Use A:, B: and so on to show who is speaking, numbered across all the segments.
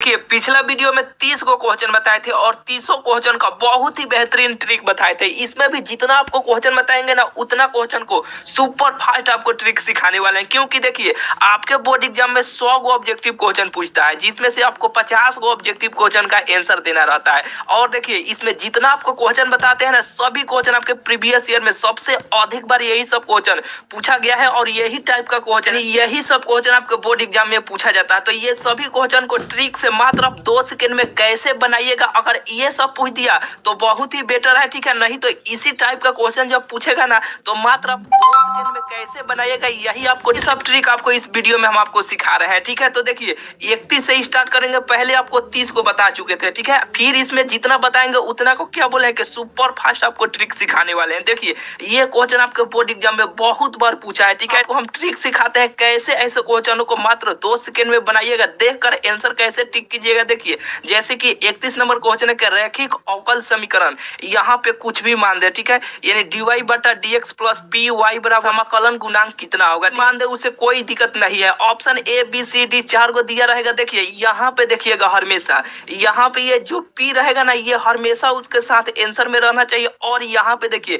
A: देखिए पिछला वीडियो में 30 को क्वेश्चन बताए थे और 30 क्वेश्चन का बहुत ही बेहतरीन ट्रिक बताए थे। इसमें भी जितना आपको क्वेश्चन बताएंगे ना उतना क्वेश्चन को सुपर फास्ट आपको ट्रिक सिखाने वाले हैं। क्योंकि देखिए आपके बोर्ड एग्जाम में 100 गो ऑब्जेक्टिव क्वेश्चन पूछता है, जिसमें से आपको 50 गो ऑब्जेक्टिव क्वेश्चन का आंसर देना रहता है। और देखिए इसमें जितना आपको क्वेश्चन बताते हैं ना, सभी क्वेश्चन आपके प्रीवियस ईयर में सबसे अधिक बार यही सब क्वेश्चन पूछा गया है और यही टाइप का क्वेश्चन, यही सब क्वेश्चन आपके बोर्ड एग्जाम में पूछा जाता है। तो ये सभी क्वेश्चन को ट्रिक से मात्र आप 2 सेकंड में कैसे बनाइएगा, अगर ये सब पूछ दिया तो बहुत ही बेटर है, ठीक है। नहीं तो इसी टाइप का क्वेश्चन जब पूछेगा ना तो मात्र आप 2 सेकंड में कैसे बनाइएगा, यही आपको सब ट्रिक आपको इस वीडियो में हम आपको सिखा रहे हैं, ठीक है। तो देखिए 31 से स्टार्ट करेंगे, पहले आपको 30 को बता चुके थे, ठीक है। फिर इसमें जितना बताएंगे उतना को क्या बोले कि सुपर फास्ट आपको ट्रिक सिखाने वाले हैं। देखिए ये क्वेश्चन आपके बोर्ड एग्जाम में बहुत बार पूछा है, ठीक है। हम ट्रिक सिखाते हैं कैसे ऐसे क्वेश्चनों को मात्र 2 सेकंड में बनाइएगा, देखकर आंसर कैसे टिक कीजिएगा। देखिए जैसे कि 31 नंबर क्वेश्चन है कि रैखिक अवकल समीकरण, यहाँ पे कुछ भी मान दे, ठीक है। यानी dy बटा dx प्लस पी वाई बराबर समाकलन गुणांक कितना होगा, मान दे, उसे कोई दिक्कत नहीं है। Option A B C D 4 को दिया रहेगा। देखिए यहाँ पे देखिएगा हमेशा यहाँ पे ये जो p रहेगा ना, ये हमेशा उसके साथ आंसर में रहना चाहिए। और यहाँ पे देखिए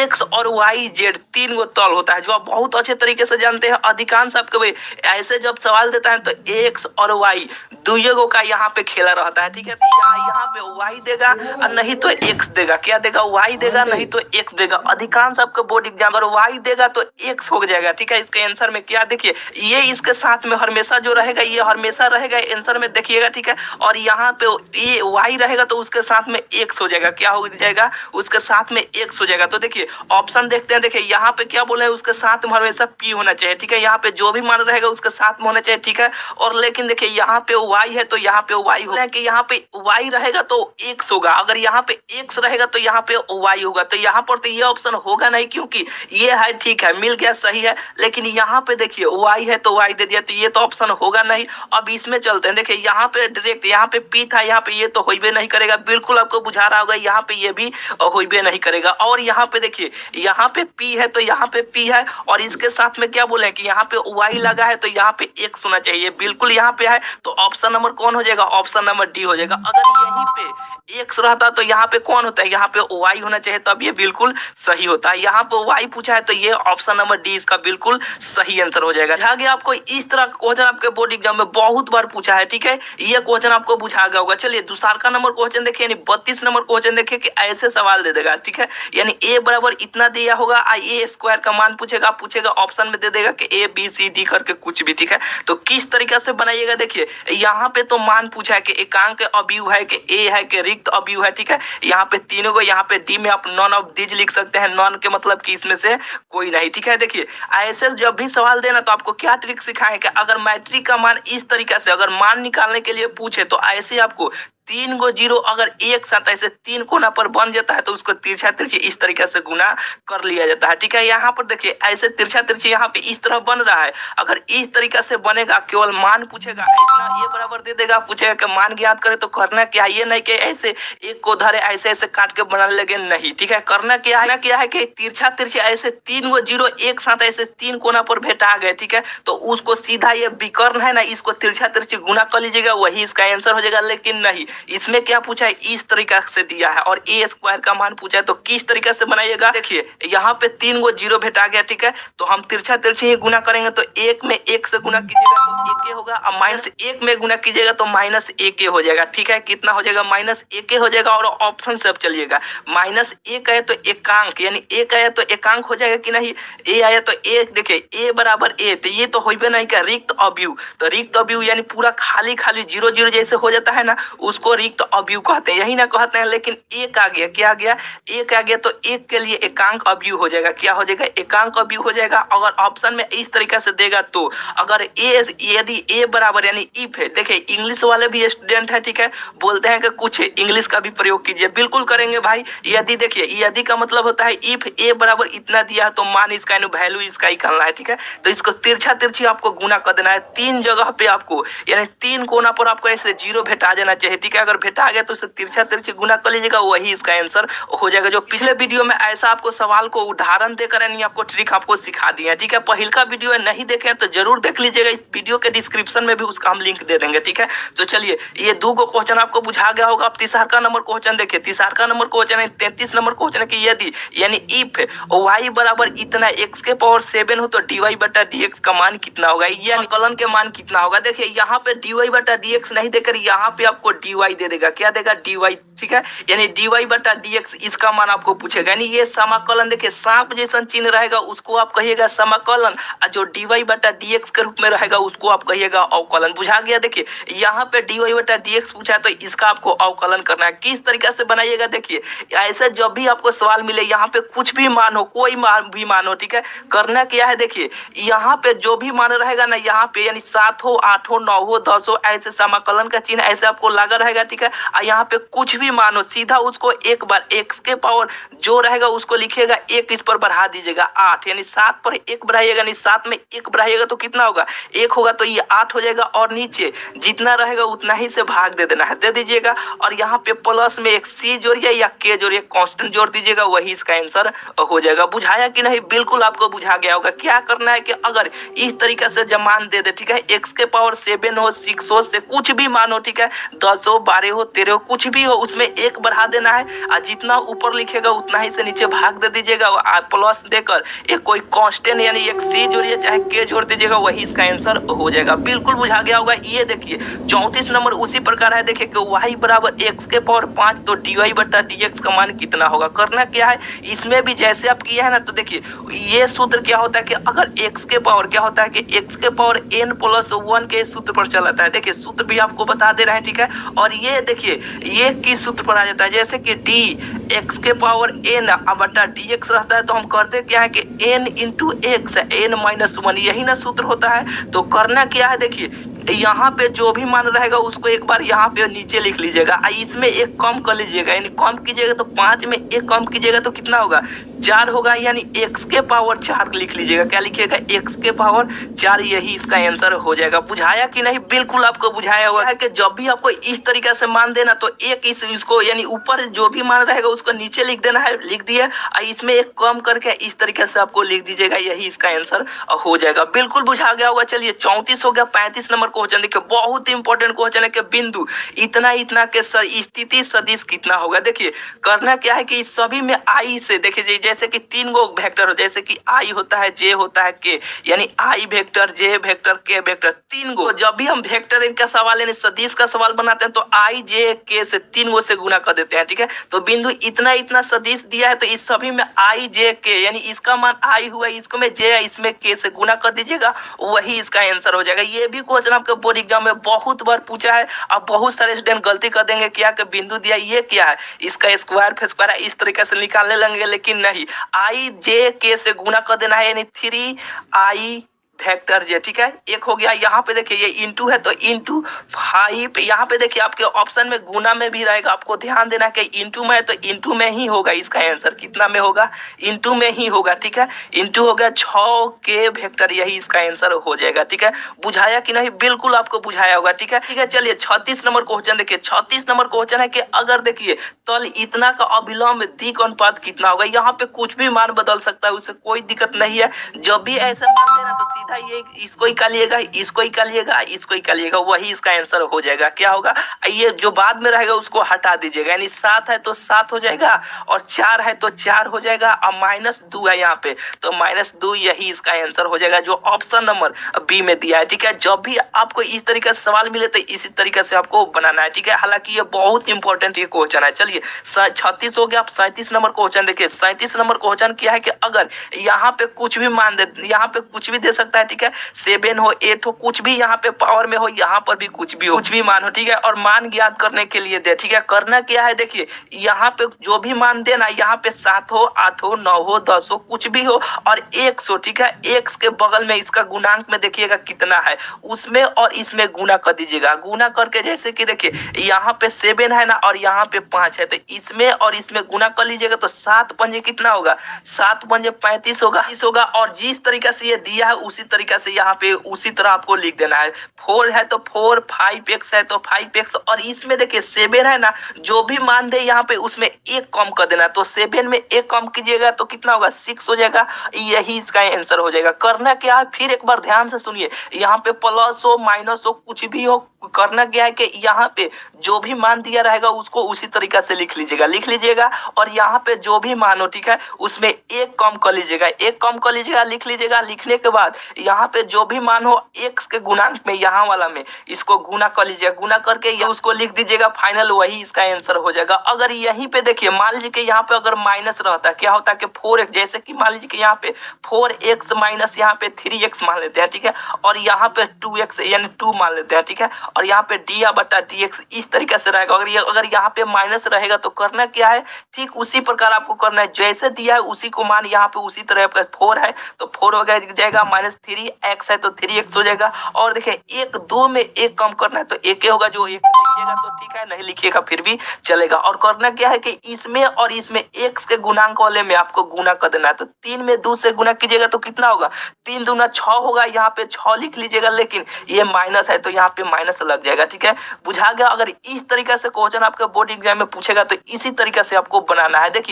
A: x और y z 3 गो तल होता है, जो आप बहुत अच्छे तरीके से जानते हैं। अधिकांश आपके ऐसे जब सवाल देता है तो x और y दुइयों का यहाँ पे खेला रहता है, ठीक है। यहाँ पे y देगा और नहीं तो x देगा, क्या देगा, y देगा नहीं तो x देगा। अधिकांश आपका बोर्ड एग्जाम अगर y देगा तो x हो जाएगा, ठीक है। इसके आंसर में क्या देखिए ये इसके साथ में हमेशा जो रहेगा ये हमेशा रहेगा आंसर में, देखिएगा, ठीक है। और यहाँ पे ये y रहेगा तो उसके साथ में x हो जाएगा, क्या हो जाएगा, उसके साथ में x हो जाएगा। तो देखिए ऑप्शन देखते हैं, देखिए यहाँ पे क्या बोले, उसके साथ में हमेशा p होना चाहिए, ठीक है। यहाँ पे जो भी मान रहेगा उसके साथ में होना चाहिए, ठीक है। और लेकिन देखिए यहाँ पे y है तो यहाँ पे y होगा, कि यहाँ पे y रहेगा तो x होगा, अगर यहाँ पे x रहेगा तो यहाँ पे y होगा। तो यहाँ पर तो ये ऑप्शन होगा नहीं, क्योंकि ये है, ठीक है, मिल गया, सही है। लेकिन यहाँ पे देखिए y है तो y दे दिया, तो ये तो ऑप्शन होगा नहीं। अब इसमें चलते हैं, देखिए यहाँ पे डायरेक्ट यहाँ पे p था, यहाँ पे ये तो होइबे नहीं करेगा, बिल्कुल आपको बुझा रहा होगा, यहाँ पे ये भी होइबे नहीं करेगा। और यहाँ पे देखिए यहाँ पे p है तो यहाँ पे p है, और इसके साथ में क्या बोले कि यहाँ पे y लगा है तो यहाँ पे x होना चाहिए, बिल्कुल यहाँ पे है। तो ऑप्शन नंबर कौन हो जाएगा, ऑप्शन नंबर डी हो जाएगा। अगर यहीं पे x रहता तो यहाँ पे कौन होता है, यहाँ पे y होना चाहिए, तब ये बिल्कुल सही होता है। यहाँ पे y पूछा है तो ये ऑप्शन नंबर डी इसका बिल्कुल सही आंसर हो जाएगा। आगे आपको इस तरह का क्वेश्चन आपके बोर्ड एग्जाम में बहुत बार पूछा है, ठीक है। ये क्वेश्चन आपको बुझा गया होगा। चलिए दूसरा का नंबर क्वेश्चन देखिए, यानी 32 नंबर क्वेश्चन देखिए कि ऐसे सवाल दे देगा, ठीक है। यानी a बराबर इतना दिया होगा, a स्क्वायर का मान पूछेगा ऑप्शन में दे देगा कि a b c d करके कुछ भी, ठीक है। तो किस तरीके से बनाइएगा, देखिए यहाँ पे तो मान पूछा है कि एकांक अवयव है कि a है कि रिक्त अवयव है, ठीक है। यहाँ पे तीनों को, यहाँ पे डी में आप नॉन ऑफ दीज लिख सकते हैं, नॉन के मतलब कि इसमें से कोई नहीं, ठीक है। देखिए ऐसे जब भी सवाल देना तो आपको क्या ट्रिक सिखाएं कि अगर मैट्रिक का मान इस तरीके से अगर मान निकालने के लिए पूछे तो ऐसे आपको 3 गो जीरो अगर एक साथ ऐसे 3 कोना पर बन जाता है तो उसको तिरछा तिरछी इस तरीके से गुना कर लिया जाता है, ठीक है। यहाँ पर देखिए ऐसे तिरछा तिरछी यहाँ पे इस तरह बन रहा है, अगर इस तरीके से बनेगा, केवल मान पूछेगा, इतना ये बराबर दे देगा, पूछेगा कि मान ज्ञात करे तो करना क्या, ये नहीं कि ऐसे एक को धरे ऐसे ऐसे काट के बनाने लगे, नहीं, ठीक है। करना क्या है कि तिरछा तिरछी ऐसे 3 गो जीरो एक साथ ऐसे 3 कोना पर भेटा गए, ठीक है। तो उसको सीधा ये विकर्ण है ना, इसको तिरछा तिरछी गुना कर लीजिएगा, वही इसका आंसर हो जाएगा। लेकिन नहीं, इसमें क्या पूछा है, इस तरीका से दिया है और a स्क्वायर का मान पूछा है, तो किस तरीके से बनाइएगा। देखिए यहाँ पे 3 गो जीरो भेटा गया, ठीक है। तो हम तिरछा तिरछी ही गुना करेंगे, तो 1 में 1 से गुना कीजिएगा तो 1 होगा, और -1 में गुना कीजिएगा तो -1 हो जाएगा, ठीक है। कितना हो जाएगा, -1 हो जाएगा। और ऑप्शन से अब चलिएगा, -1 आया तो एकांक, यानी 1 आया तो एकांक हो जाएगा कि नहीं, a आया तो a, देखिए a बराबर a, तो ये तो होइबे नहीं का रिक्त अवयव, तो रिक्त अवयव यानी पूरा खाली खाली 0 0 जैसे हो जाता है ना, उसको रिक्त अवयव कहते हैं, यही ना कहते हैं। लेकिन एक आ गया, क्या आ गया, एक आ गया, तो एक के लिए एकांक अवयव हो जाएगा, क्या हो जाएगा, एकांक अवयव हो जाएगा। अगर ऑप्शन में इस तरीके से देगा तो अगर यदि a बराबर यानी इफ है, देखिए इंग्लिश वाले भी स्टूडेंट है, ठीक है, बोलते हैं कि कुछ इंग्लिश का भी प्रयोग कीजिए, बिल्कुल करेंगे भाई। यदि देखिए यदि का मतलब होता है इफ a बराबर इतना दिया है तो मान इसका वैल्यू इसका ही करना है, ठीक है। तो इसको तिरछा तिरछी आपको गुना कर देना है 3 जगह पे आपको, यानी 3 कोना पर आपको ऐसे जीरो भेटा देना चाहिए, ठीक है। ठीक है। अगर भेटा गया तो उसे तिरछा तिरछे गुना कर लीजिएगा, वही इसका आंसर हो जाएगा। जो पिछले वीडियो में ऐसा आपको सवाल को उदाहरण देकर यानी आपको ट्रिक आपको सिखा दिया, ठीक है। पहले का वीडियो नहीं देखे तो जरूर देख लीजिएगा, इस वीडियो के डिस्क्रिप्शन में भी उसका हम लिंक दे देंगे, ठीक है। तो चलिए ये 2 को क्वेश्चन आपको बुझा गया होगा। अब तीसरा नंबर क्वेश्चन देखिए। तीसरा नंबर क्वेश्चन है 33 नंबर क्वेश्चन है कि यदि यानी इफ y बराबर इतना x के पावर 7 हो तो dy बटा dx का मान कितना होगा, यानी कलन के मान कितना होगा। देखिए यहाँ पे dy बटा dx नहीं देकर यहाँ पे आपको dy दे देगा, क्या देगा, dy, ठीक है। यानी dy बटा dx इसका मान आपको पूछेगा। यानी ये समाकलन देखिए सांप जैसा चिन्ह रहेगा उसको आप कहिएगा समाकलन, और जो dy बटा dx के रूप में रहेगा उसको आप कहिएगा अवकलन। बुझा गया। देखिए यहाँ पे dy बटा dx पूछा है तो इसका आपको अवकलन करना है। किस तरीके से बनाइएगा, देखिए ऐसे जब भी आपको सवाल मिले यहाँ पे कुछ भी मान हो, कोई मान भी मान हो, ठीक है, करना क्या है, देखिए यहाँ पे जो भी मान रहेगा ना, यहाँ पे यानी 7 हो, 8 हो, 9 हो, 10 हो, ऐसे समाकलन का चिन्ह ऐसे आपको लगा रहेगा, ठीक है। और यहाँ पे कुछ भी मान हो सीधा उसको एक बार x के पावर जो रहेगा उसको लिखिएगा 1, इस पर बढ़ा दीजिएगा 8, यानी 7 पर 1 बढ़ाइएगा, यानी 7 में 1 बढ़ाइएगा तो कितना होगा, 1 होगा, तो ये 8 हो जाएगा। और नीचे जितना रहेगा उतना ही से भाग दे देना है, दे दीजिएगा। और यहाँ पे प्लस में एक c जोड़िए या k जोड़िए, कांस्टेंट जोड़ दीजिएगा, वही इसका आंसर हो जाएगा। बुझाया कि नहीं, बिल्कुल आपको बुझा गया होगा। क्या करना है कि अगर इस तरीके से जब मान दे दे, ठीक है, x के पावर 7 हो, 6 हो, से कुछ भी मान हो, ठीक है, 10 हो, 12 हो, 13 हो, कुछ भी हो, उसमें 1 बढ़ा देना है और जितना ऊपर लिखेगा उतना ही से नीचे भाग दे दीजिएगा। प्लस देकर एक कोई कांस्टेंट यानी एक c जोड़िए चाहे k जोड़ दीजिएगा, वही इसका आंसर हो जाएगा। बिल्कुल बुझा गया होगा। ये देखिए 34 नंबर उसी प्रकार है। देखिए कि y बराबर x के पावर 5 तो dy बटा dx का मान कितना होगा। करना क्या है, इसमें भी जैसे आप किया है ना, तो देखिए ये सूत्र क्या होता है कि अगर x के पावर क्या होता है कि x के पावर n प्लस 1 के सूत्र पर चलाता है। देखिए सूत्र भी आपको बता दे रहे हैं, ठीक है। और ये देखिए ये किस सूत्र पर आ जाता है, जैसे कि d x के पावर n बटा dx रहता है तो हम करते क्या है कि n into x n minus 1, यही ना सूत्र होता है। तो करना क्या है, देखिए यहाँ पे जो भी मान रहेगा उसको एक बार यहाँ पे नीचे लिख लीजिएगा, इसमें एक कम कर लीजिएगा, यानी कम कीजिएगा तो 5 में 1 कम कीजिएगा तो कितना होगा, 4 होगा, यानी x के पावर 4 लिख लीजिएगा। क्या लिखिएगा, x के पावर 4, यही इसका आंसर हो जाएगा। बुझाया कि नहीं, बिल्कुल आपको बुझाया हुआ है कि जब भी आपको इस तरीके से मान देना तो एक इसको यानी ऊपर जो भी मान रहेगा उसको नीचे लिख देना है, लिख दिया, और इसमें एक कम करके इस तरीके से आपको लिख दीजिएगा, यही इसका आंसर हो जाएगा। बिल्कुल बुझा गया होगा। चलिए 34 हो गया। 35 नंबर क्वेश्चन देखिए, बहुत इंपॉर्टेंट क्वेश्चन है कि बिंदु इतना इतना के स्थिति सदिश कितना होगा। देखिए करना क्या है कि इस सभी में आई से, देखिए जैसे कि 3 गो वेक्टर हो, जैसे कि आई होता है, जे होता है, के, यानी आई वेक्टर, जे वेक्टर, के वेक्टर, 3 गो। जब भी हम वेक्टर इनका सवाल यानी सदिश का सवाल बनाते हैं तो आई, जे, के से 3 गो से गुना कर देते हैं, ठीक है। तो बिंदु इतना इतना सदिश दिया है तो इस सभी में आई, जे, के, यानी इसका मान आई हुआ, इसको में जे, इसमें के से गुना कर दीजिएगा, वही इसका आंसर हो जाएगा। ये भी क्वेश्चन आपके बोर्ड एग्जाम में बहुत बार पूछा है। अब बहुत सारे स्टूडेंट गलती कर देंगे, क्या कि बिंदु दिया ये क्या है, इसका स्क्वायर फिर स्क्वायर इस तरीके से निकालने लगेंगे, लेकिन नहीं, आई जे के से गुना कर देना है, यानी 3 आई वेक्टर जे, ठीक है। एक हो गया। यहाँ पे देखिए ये इंटू है तो इंटू 5, यहाँ पे देखिए आपके ऑप्शन में गुना में भी रहेगा, आपको ध्यान देना कि इंटू में है तो इंटू में ही होगा, इसका आंसर कितना में होगा, इंटू में ही होगा, ठीक है। इंटू हो गया 6 के वेक्टर, यही इसका आंसर हो जाएगा, ठीक है। बुझाया कि नहीं, बिल्कुल आपको बुझाया होगा, ठीक है, ठीक है। चलिए 36 नंबर क्वेश्चन देखिए। 36 नंबर क्वेश्चन है कि अगर देखिए तल इतना का अभिलंब दिक अनुपात कितना होगा। यहाँ पे कुछ भी मान बदल सकता है, उससे कोई दिक्कत नहीं है। जब भी ऐसा मान देना तो सीधा ये इसको ही कालिएगा, इसको ही कालिएगा, इसको ही कालिएगा, वही इसका आंसर हो जाएगा। क्या होगा, ये जो बाद में रहेगा उसको हटा दीजिएगा, यानी 7 है तो 7 हो जाएगा, और 4 है तो 4 हो जाएगा, और -2 है यहाँ पे तो -2, यही इसका आंसर हो जाएगा जो ऑप्शन नंबर बी में दिया है, ठीक है। जब भी आपको इस तरीके से सवाल मिले तो इसी तरीके से आपको बनाना है, ठीक है। हालांकि ये बहुत इंपॉर्टेंट ये क्वेश्चन है। चलिए 36 हो गया। आप 37 नंबर क्वेश्चन देखिए। 37 नंबर क्वेश्चन क्या है कि अगर यहाँ पे कुछ भी मान दे, यहाँ पे कुछ भी दे सकता है, ठीक है, 7 हो, 8 हो, कुछ भी यहाँ पे पावर में हो, यहाँ पर भी कुछ भी हो, कुछ भी मान हो, ठीक है, और मान ज्ञात करने के लिए दे, ठीक है। करना क्या है, देखिए यहाँ पे जो भी मान देना, यहाँ पे 7 हो, 8 हो, 9 हो, 10 हो, कुछ भी हो, और 100, ठीक है, x के बगल में इसका गुणांक में देखिएगा कितना है, उसमें और इसमें गुना कर दीजिएगा। गुना करके जैसे कि देखिए यहाँ पे 7 है ना, और यहाँ पे 5 है, तो इसमें और इसमें गुना कर लीजिएगा तो 7 पंजे कितना होगा, 7 पंजे 35 होगा, 30 होगा। और जिस तरीके से ये दिया है उसी तरीके से यहाँ पे उसी तरह आपको लिख देना है। 4 है तो 4, 5x है तो 5x, और इसमें देखिए 7 है ना, जो भी मान दे यहाँ पे उसमें एक कम कर देना। तो 7 में एक कम कीजिएगा तो कितना होगा, 6 हो जाएगा। यही इसका आंसर हो जाएगा। करना क्या है, फिर एक बार ध्यान से सुनिए, यहाँ पे प्लस हो माइनस हो कुछ भी हो, करना क्या है कि यहाँ पे जो भी मान दिया रहेगा उसको उसी तरीका से लिख लीजिएगा। और यहाँ पे जो भी मान हो, ठीक है, उसमें एक कम कर लीजिएगा, लिख लीजिएगा। लिखने के बाद यहाँ पे जो भी मान हो x के गुणांक में, यहाँ वाला में इसको गुना कर लीजिएगा। गुना करके ये उसको लिख दीजिएगा फाइनल, वही इसका आंसर हो जाएगा। अगर यहीं पे देखिए मान लीजिए कि यहाँ पे अगर माइनस रहता क्या होता है कि 4x, जैसे कि मान लीजिए कि यहाँ पे 4x माइनस यहाँ पे 3x मान लेते हैं, ठीक है, और यहाँ पे 2x यानी 2 मान लेते हैं, ठीक है, और यहाँ पे dx इस तरीके से रहेगा। अगर यहाँ पे माइनस रहेगा तो करना क्या है, ठीक उसी प्रकार आपको करना है, जैसे दिया है उसी को मान यहाँ पे उसी तरह आपका 4 है तो 4 हो जाएगा, माइनस 3x है तो 3x हो जाएगा। और देखिए 1 2 में एक कम करना है तो एक होगा, जो एक लिखिएगा तो ठीक है, नहीं लिखिएगा फिर भी चलेगा। और करना क्या है कि इसमें और इसमें x के गुणांक वाले में आपको गुना कर देना है। तो 3 में 2 से गुना कीजिएगा तो कितना होगा, 3 दूना 6 होगा, यहाँ पे 6 लिख लीजिएगा, लेकिन ये माइनस है तो यहाँ पे माइनस लग जाएगा, ठीक है, बुझा गया। अगर इस तरीके से क्वेश्चन आपके बोर्ड एग्जाम में पूछेगा तो इसी तरीके से आपको बनाना है। देखिए